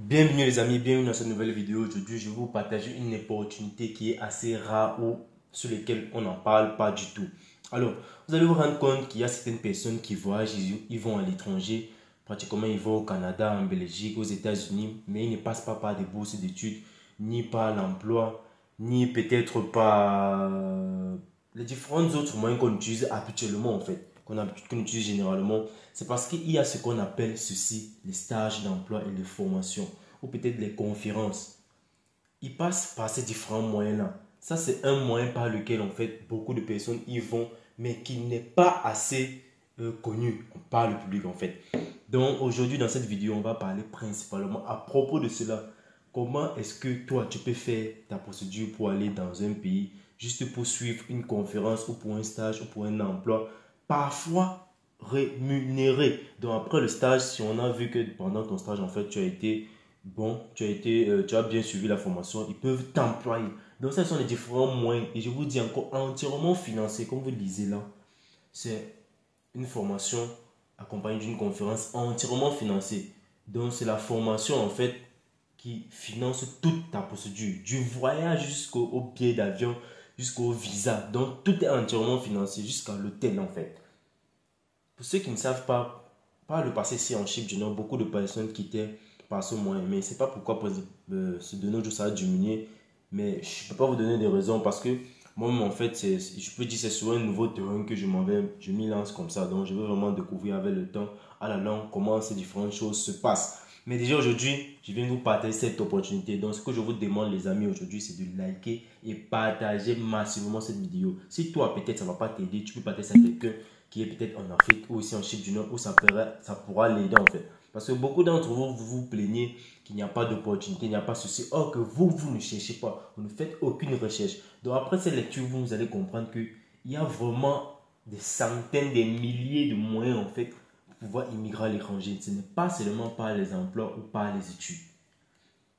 Bienvenue les amis, bienvenue dans cette nouvelle vidéo. Aujourd'hui, je vais vous partager une opportunité qui est assez rare ou sur laquelle on n'en parle pas du tout. Alors, vous allez vous rendre compte qu'il y a certaines personnes qui voyagent, ils vont à l'étranger, pratiquement ils vont au Canada, en Belgique, aux États-Unis, mais ils ne passent pas par des bourses d'études, ni par l'emploi, ni peut-être par les différents autres moyens qu'on utilise habituellement en fait, qu'on utilise généralement. C'est parce qu'il y a ce qu'on appelle ceci, les stages d'emploi et les formations, ou peut-être les conférences. Ils passent par ces différents moyens-là. Ça, c'est un moyen par lequel, en fait, beaucoup de personnes y vont, mais qui n'est pas assez connu par le public, en fait. Donc, aujourd'hui, dans cette vidéo, on va parler principalement à propos de cela. Comment est-ce que toi, tu peux faire ta procédure pour aller dans un pays, juste pour suivre une conférence ou pour un stage ou pour un emploi, parfois rémunéré. Donc, après le stage, si on a vu que pendant ton stage, en fait, tu as été bon, tu as bien suivi la formation, ils peuvent t'employer. Donc, ce sont les différents moyens. Et je vous dis encore, entièrement financé, comme vous le lisez là. C'est une formation accompagnée d'une conférence entièrement financée. Donc, c'est la formation, en fait, qui finance toute ta procédure, du voyage jusqu'au billet d'avion, jusqu'au visa. Donc, tout est entièrement financé jusqu'à l'hôtel, en fait. Pour ceux qui ne savent pas, par le passé, si en Chine du Nord, beaucoup de personnes quittaient par ce moyen. Mais c'est pas pourquoi de nos jours ça a diminué. Mais je ne peux pas vous donner des raisons parce que moi, en fait, je peux dire que c'est sur un nouveau terrain que je m'y lance comme ça. Donc, je veux vraiment découvrir avec le temps, à la langue, comment ces différentes choses se passent. Mais déjà aujourd'hui, je viens de vous partager cette opportunité. Donc, ce que je vous demande, les amis, aujourd'hui, c'est de liker et partager massivement cette vidéo. Si toi, peut-être, ça ne va pas t'aider, tu peux partager ça à quelqu'un qui est peut-être en Afrique ou aussi en Chine du Nord où ça pourra l'aider en fait. Parce que beaucoup d'entre vous, vous vous plaignez qu'il n'y a pas d'opportunité, il n'y a pas de souci. Or que vous ne cherchez pas, vous ne faites aucune recherche. Donc après cette lecture, vous allez comprendre qu'il y a vraiment des centaines, des milliers de moyens en fait pour pouvoir immigrer à l'étranger. Ce n'est pas seulement par les emplois ou par les études.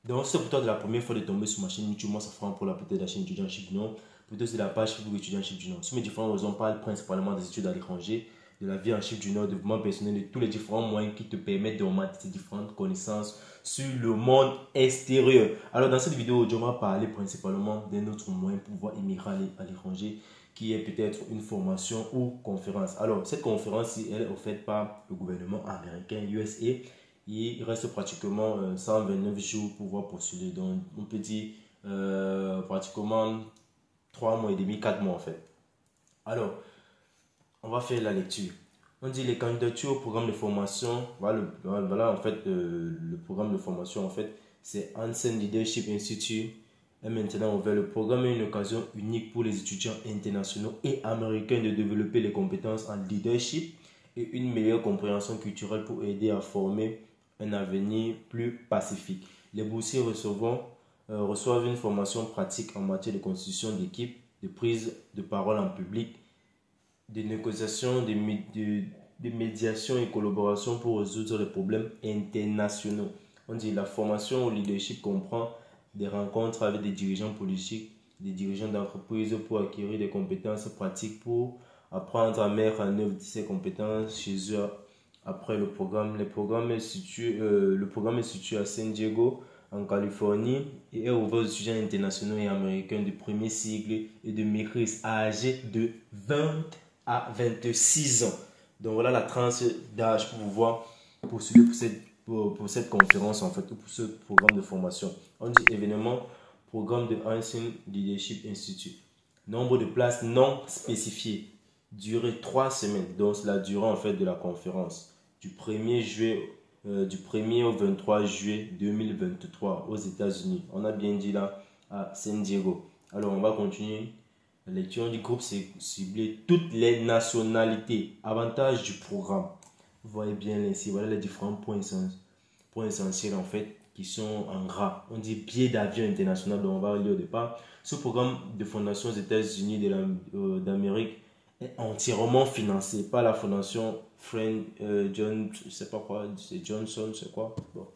Donc, c'est pour toi de la première fois de tomber sur ma chaîne YouTube, moi ça fera pour la peut-être la chaîne étudiant Chip du Nord, plutôt c'est la page Facebook étudiant Chip du Nord. Sur mes différentes raisons, on parle principalement des études à l'étranger, de la vie en Chip du Nord, de développement personnel, de tous les différents moyens qui te permettent d'augmenter tes différentes connaissances sur le monde extérieur. Alors, dans cette vidéo, on va parler principalement d'un autre moyen pour pouvoir immigrer à l'étranger, qui est peut-être une formation ou conférence. Alors, cette conférence, elle est offerte par le gouvernement américain, USA. Il reste pratiquement 129 jours pour pouvoir postuler. Donc, on peut dire pratiquement 3 mois et demi, 4 mois en fait. Alors, on va faire la lecture. On dit les candidatures au programme de formation. Voilà en fait le programme de formation en fait. C'est Hansen Leadership Institute est maintenant ouvert. Le programme est une occasion unique pour les étudiants internationaux et américains de développer les compétences en leadership et une meilleure compréhension culturelle pour aider à former un avenir plus pacifique. Les boursiers reçoivent une formation pratique en matière de constitution d'équipe, de prise de parole en public, de négociation, de médiation et collaboration pour résoudre les problèmes internationaux. On dit la formation au leadership comprend des rencontres avec des dirigeants politiques, des dirigeants d'entreprise pour acquérir des compétences pratiques pour apprendre à mettre en œuvre ces compétences chez eux. Après le programme est situé à San Diego, en Californie, et est ouvert aux étudiants internationaux et américains de premier cycle et de maîtrise âgés de 20 à 26 ans. Donc voilà la tranche d'âge pour pouvoir poursuivre pour cette conférence en fait, ou pour ce programme de formation. On dit événement, programme de Hansen Leadership Institute. Nombre de places non spécifiées. Durée 3 semaines. Donc c'est la durée en fait de la conférence. Du 1er au 23 juillet 2023 aux États-Unis. On a bien dit là à San Diego. Alors on va continuer. La lecture du groupe, c'est cibler toutes les nationalités. Avantage du programme. Vous voyez bien ici, voilà les différents points essentiels en fait qui sont en gras. On dit billet d'avion international, donc on va lire au départ. Ce programme de fondation aux États-Unis d'Amérique est entièrement financé par la fondation Friend John, je sais pas quoi, c'est Johnson, c'est quoi? Bon,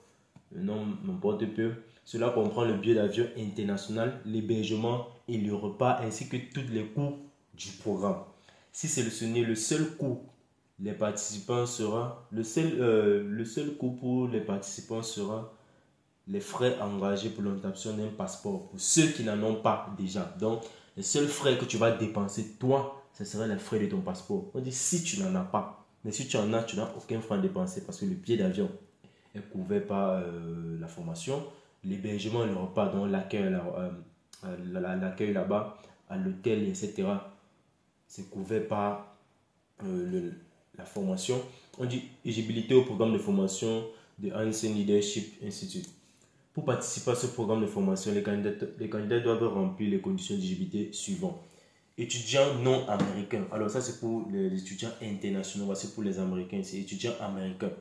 le nom m'importe peu. Cela comprend le billet d'avion international, l'hébergement et le repas ainsi que tous les coûts du programme. Si sélectionné, le seul coût les participants sera le seul coût pour les participants sera les frais engagés pour l'obtention d'un passeport pour ceux qui n'en ont pas déjà. Donc, les seuls frais que tu vas dépenser, toi, ce seraient les frais de ton passeport. On dit si tu n'en as pas. Mais si tu en as, tu n'as aucun frais à dépenser parce que le billet d'avion est couvert par la formation, l'hébergement et le repas, donc l'accueil là-bas, à l'hôtel, etc. C'est couvert par la formation. On dit éligibilité au programme de formation de Hansen Leadership Institute. Pour participer à ce programme de formation, les candidats doivent remplir les conditions d'éligibilité suivantes. Étudiants non américains. Alors ça c'est pour les étudiants internationaux. Voici pour les Américains, c'est étudiants américains.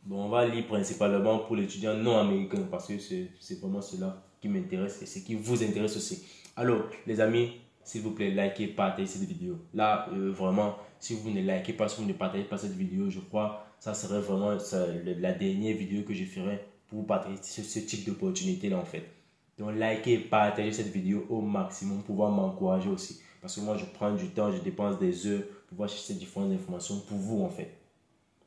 Bon, on va lire principalement pour les étudiants non américains parce que c'est vraiment cela qui m'intéresse et ce qui vous intéresse aussi. Alors les amis, s'il vous plaît, likez, partagez cette vidéo. Là, vraiment, si vous ne likez pas, si vous ne partagez pas cette vidéo, je crois que ça serait vraiment la dernière vidéo que je ferai pour vous partager ce type d'opportunité là en fait. Donc likez et partagez cette vidéo au maximum pour pouvoir m'encourager aussi. Parce que moi je prends du temps, je dépense des heures pour pouvoir chercher différentes informations pour vous en fait.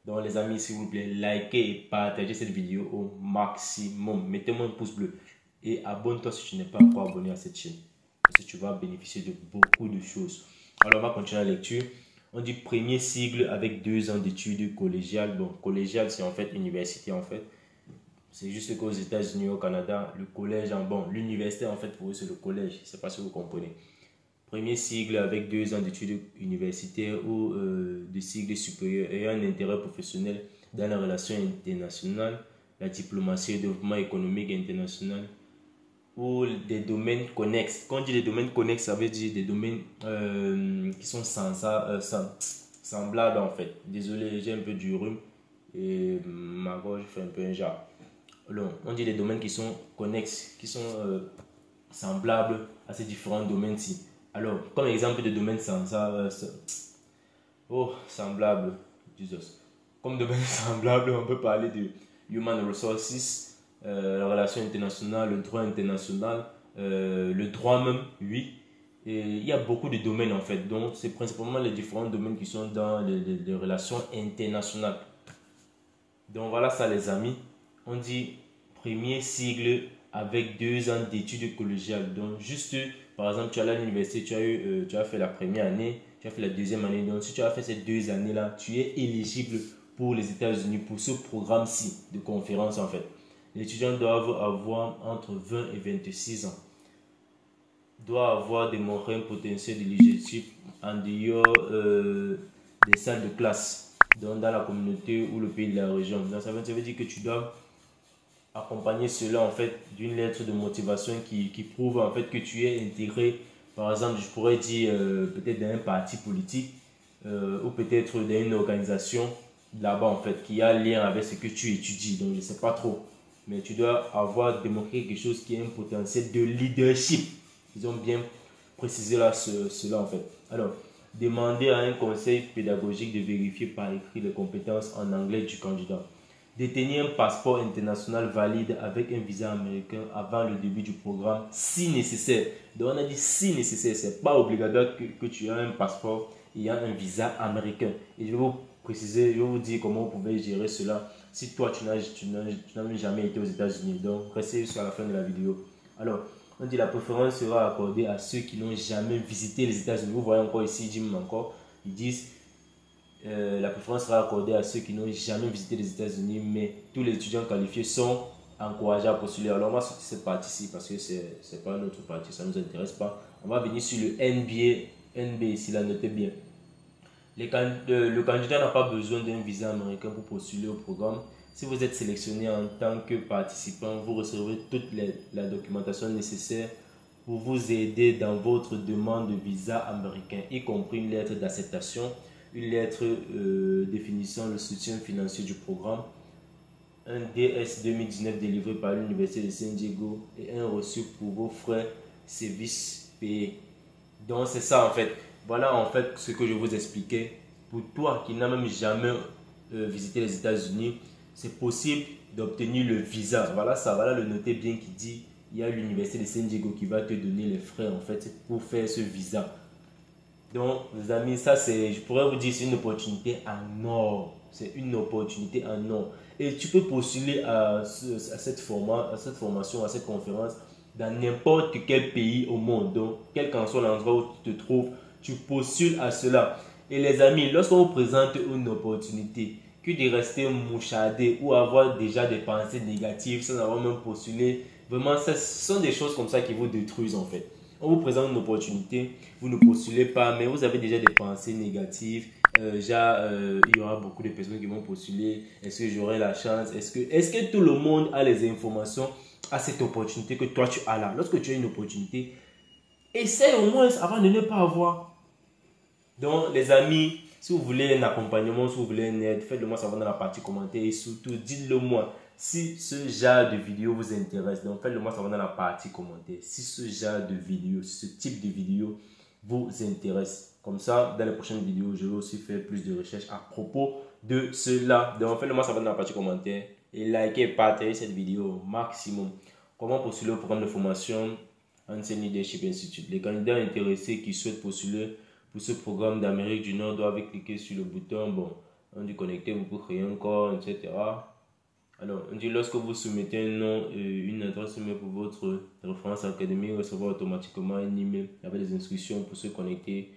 Donc les amis, s'il vous plaît, likez et partagez cette vidéo au maximum. Mettez-moi un pouce bleu et abonne-toi si tu n'es pas encore abonné à cette chaîne. Parce que tu vas bénéficier de beaucoup de choses. Alors on va continuer la lecture. On dit premier sigle avec 2 ans d'études collégiales. Bon, collégial c'est en fait université en fait. C'est juste qu'aux États-Unis, au Canada, le collège, bon, l'université en fait pour eux c'est le collège. Je ne sais pas si vous comprenez. Premier sigle avec 2 ans d'études universitaires ou de sigle supérieur et un intérêt professionnel dans les relations internationales, la diplomatie et le développement économique international ou des domaines connexes. Quand on dit des domaines connexes, ça veut dire des domaines qui sont semblables en fait. Désolé, j'ai un peu du rhume et ma gorge fait un peu un jar. Alors, on dit des domaines qui sont connexes, qui sont semblables à ces différents domaines-ci. Alors, comme exemple de domaine semblable, Jesus. Comme domaine semblable, on peut parler de Human Resources, la relation internationale, le droit international, le droit même, oui. Et il y a beaucoup de domaines en fait. Donc, c'est principalement les différents domaines qui sont dans les relations internationales. Donc, voilà ça les amis. On dit premier sigle avec 2 ans d'études collégiales. Donc, juste, par exemple, tu es à l'université, tu as fait la première année, tu as fait la deuxième année. Donc, si tu as fait ces 2 années-là, tu es éligible pour les États-Unis, pour ce programme-ci de conférence, en fait. Les étudiants doivent avoir entre 20 et 26 ans. Doivent avoir démontré un potentiel de leadership en dehors des salles de classe, donc dans la communauté ou le pays de la région. Donc, ça veut dire que tu dois accompagner cela en fait d'une lettre de motivation qui prouve en fait que tu es intégré, par exemple je pourrais dire peut-être dans un parti politique ou peut-être dans une organisation là-bas en fait qui a lien avec ce que tu étudies. Donc je ne sais pas trop, mais tu dois avoir démontré quelque chose qui a un potentiel de leadership. Ils ont bien précisé là cela en fait. Alors, demander à un conseil pédagogique de vérifier par écrit les compétences en anglais du candidat. Détenir un passeport international valide avec un visa américain avant le début du programme si nécessaire. Donc on a dit si nécessaire, ce n'est pas obligatoire que tu aies un passeport et un visa américain. Et je vais vous préciser, je vais vous dire comment vous pouvez gérer cela si toi tu n'as jamais été aux États-Unis. Donc restez jusqu'à la fin de la vidéo. Alors, on dit la préférence sera accordée à ceux qui n'ont jamais visité les États-Unis. Vous voyez encore ici, ils disent la préférence sera accordée à ceux qui n'ont jamais visité les États-Unis, mais tous les étudiants qualifiés sont encouragés à postuler. Alors, on va sortir cette partie-ci parce que ce n'est pas notre partie, ça ne nous intéresse pas. On va venir sur le NBA ici, là, notez bien. Le candidat n'a pas besoin d'un visa américain pour postuler au programme. Si vous êtes sélectionné en tant que participant, vous recevrez toute la documentation nécessaire pour vous aider dans votre demande de visa américain, y compris une lettre d'acceptation, une lettre définissant le soutien financier du programme, un DS 2019 délivré par l'Université de San Diego et un reçu pour vos frais services payés. Donc c'est ça en fait. Voilà en fait ce que je vous expliquais. Pour toi qui n'as même jamais visité les États-Unis, c'est possible d'obtenir le visa. Voilà ça, voilà le noter bien qui dit il y a l'Université de San Diego qui va te donner les frais en fait pour faire ce visa. Donc, les amis, ça c'est, je pourrais vous dire, c'est une opportunité en or. C'est une opportunité en or. Et tu peux postuler à cette formation, à cette conférence dans n'importe quel pays au monde. Donc, quel qu'en soit l'endroit où tu te trouves, tu postules à cela. Et les amis, lorsqu'on vous présente une opportunité, que de rester mouchardé ou avoir déjà des pensées négatives sans avoir même postulé, vraiment, ce sont des choses comme ça qui vous détruisent en fait. On vous présente une opportunité, vous ne postulez pas, mais vous avez déjà des pensées négatives. Il y aura beaucoup de personnes qui vont postuler. Est-ce que j'aurai la chance? Est-ce que tout le monde a les informations à cette opportunité que toi tu as là? Lorsque tu as une opportunité, essaie au moins avant de ne pas avoir. Donc, les amis, si vous voulez un accompagnement, si vous voulez une aide, faites-le moi savoir dans la partie commentaire et surtout, dites-le moi si ce genre de vidéo vous intéresse. Donc, faites-le moi savoir dans la partie commentaire si ce genre de vidéo, ce type de vidéo vous intéresse. Comme ça, dans les prochaines vidéos, je vais aussi faire plus de recherches à propos de cela. Donc, faites-le moi savoir dans la partie commentaire et likez et partagez cette vidéo au maximum. Comment postuler au programme de formation Hansen Leadership Institute? Les candidats intéressés qui souhaitent postuler pour ce programme d'Amérique du Nord doivent cliquer sur le bouton, bon, on dit connecter, vous pouvez créer un compte, etc. Alors, on dit lorsque vous soumettez un nom et une adresse email pour votre référence académique, recevoir automatiquement un email avec des instructions pour se connecter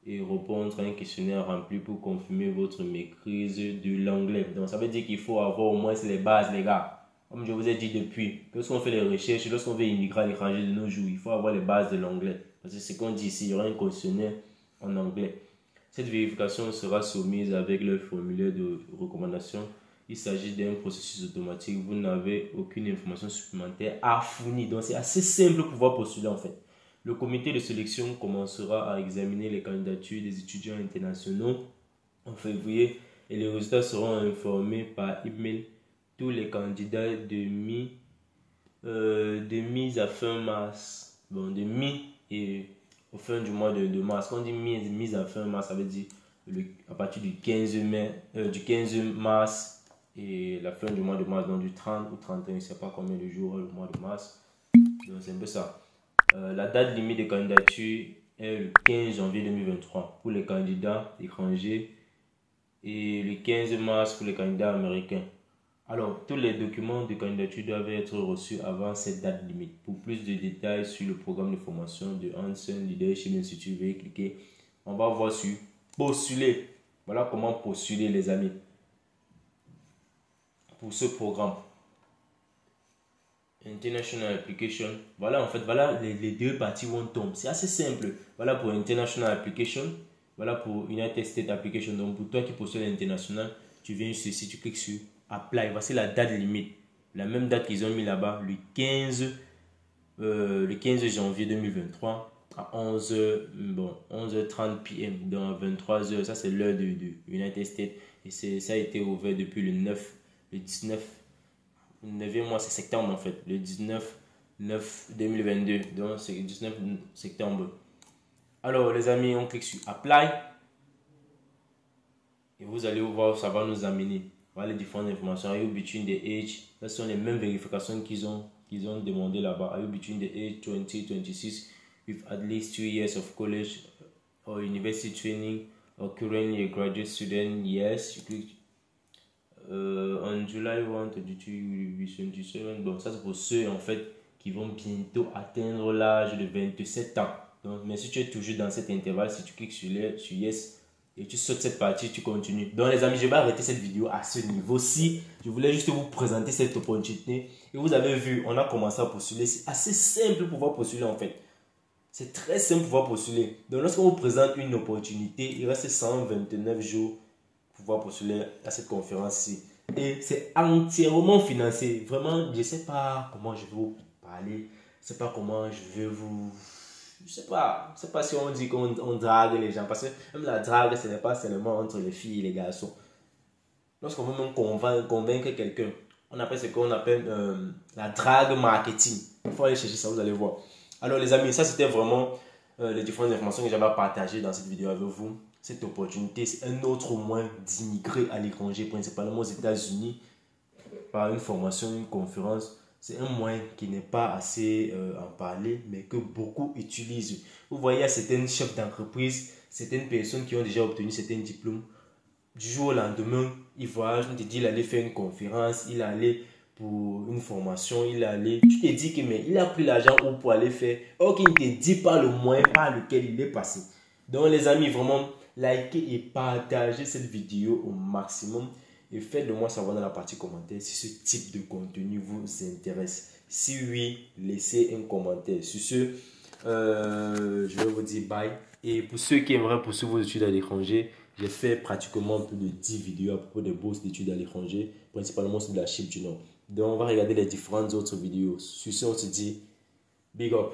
et répondre à un questionnaire rempli pour confirmer votre maîtrise de l'anglais. Donc, ça veut dire qu'il faut avoir au moins les bases, les gars. Comme je vous ai dit depuis, lorsqu'on fait les recherches, lorsqu'on veut immigrer à l'étranger de nos jours, il faut avoir les bases de l'anglais. Parce que c'est ce qu'on dit ici, il y aura un questionnaire en anglais. Cette vérification sera soumise avec le formulaire de recommandation. Il s'agit d'un processus automatique. Vous n'avez aucune information supplémentaire à fournir. Donc, c'est assez simple pour pouvoir postuler en fait. Le comité de sélection commencera à examiner les candidatures des étudiants internationaux en février et les résultats seront informés par email. Tous les candidats de mise à fin mars, bon, de mi et au fin du mois de mars. Quand on dit mise à fin mars, ça veut dire à partir du 15 mars et la fin du mois de mars, donc du 30 ou 31, je ne sais pas combien de jours le mois de mars. Donc c'est un peu ça. La date limite de candidature est le 15 janvier 2023 pour les candidats étrangers et le 15 mars pour les candidats américains. Alors, tous les documents de candidature doivent être reçus avant cette date limite. Pour plus de détails sur le programme de formation de Hansen Leadership Institute, veuillez cliquer. On va voir sur postuler. Voilà comment postuler, les amis, pour ce programme. International Application. Voilà, en fait, voilà les deux parties où on tombe. C'est assez simple. Voilà pour International Application. Voilà pour United States Application. Donc, pour toi qui postules à l'international, tu viens sur ici, tu cliques sur Apply. Voici la date limite. La même date qu'ils ont mis là-bas, le 15 janvier 2023 à 11h30 p.m. dans 23h. Ça, c'est l'heure de United States. Et ça a été ouvert depuis le 9e mois, c'est septembre en fait. Le 19/9/2022. Donc, c'est le 19 septembre. Alors, les amis, on clique sur Apply. Et vous allez voir, ça va nous amener. Voilà les différentes informations. Are you between the age? Ce sont les mêmes vérifications qu'ils ont demandé là-bas. Are you between the age 20-26 with at least 2 years of college or university training or currently a graduate student? Yes. You click on July 1, 2027. Bon, ça c'est pour ceux en fait qui vont bientôt atteindre l'âge de 27 ans. Donc, mais si tu es toujours dans cet intervalle, si tu cliques sur Yes, et tu sautes cette partie, tu continues. Donc les amis, je vais arrêter cette vidéo à ce niveau-ci. Je voulais juste vous présenter cette opportunité. Et vous avez vu, on a commencé à postuler. C'est assez simple pour pouvoir postuler en fait. C'est très simple pour pouvoir postuler. Donc lorsqu'on vous présente une opportunité, il reste 129 jours pour pouvoir postuler à cette conférence-ci. Et c'est entièrement financé. Vraiment, je ne sais pas comment je vais vous parler. Je ne sais pas comment je vais vous... Je sais pas si on dit qu'on drague les gens, parce que même la drague, ce n'est pas seulement entre les filles et les garçons. Lorsqu'on veut même convaincre quelqu'un, on appelle ce qu'on appelle la drague marketing. Il faut aller chercher ça, vous allez voir. Alors les amis, ça c'était vraiment les différentes informations que j'avais à partager dans cette vidéo avec vous. Cette opportunité, c'est un autre moyen d'immigrer à l'étranger, principalement aux États-Unis, par une formation, une conférence. C'est un moyen qui n'est pas assez en parler, mais que beaucoup utilisent. Vous voyez, il y a certains chefs d'entreprise certaines personnes qui ont déjà obtenu certains diplômes, du jour au lendemain, il voyage, on te dit il allait faire une conférence, il allait pour une formation, il allait, tu te dis que mais il a pris l'argent où pour aller faire, or qu'il ne te dit pas le moyen par lequel il est passé. Donc les amis, vraiment, likez et partagez cette vidéo au maximum et faites-le moi savoir dans la partie commentaire si ce type de contenu vous intéresse. Si oui, laissez un commentaire. Sur ce, je vais vous dire bye. Et pour ceux qui aimeraient poursuivre vos études à l'étranger, j'ai fait pratiquement plus de 10 vidéos à propos des bourses d'études à l'étranger, principalement sur la Chypre du Nord. Donc on va regarder les différentes autres vidéos. Sur ce, on se dit big up.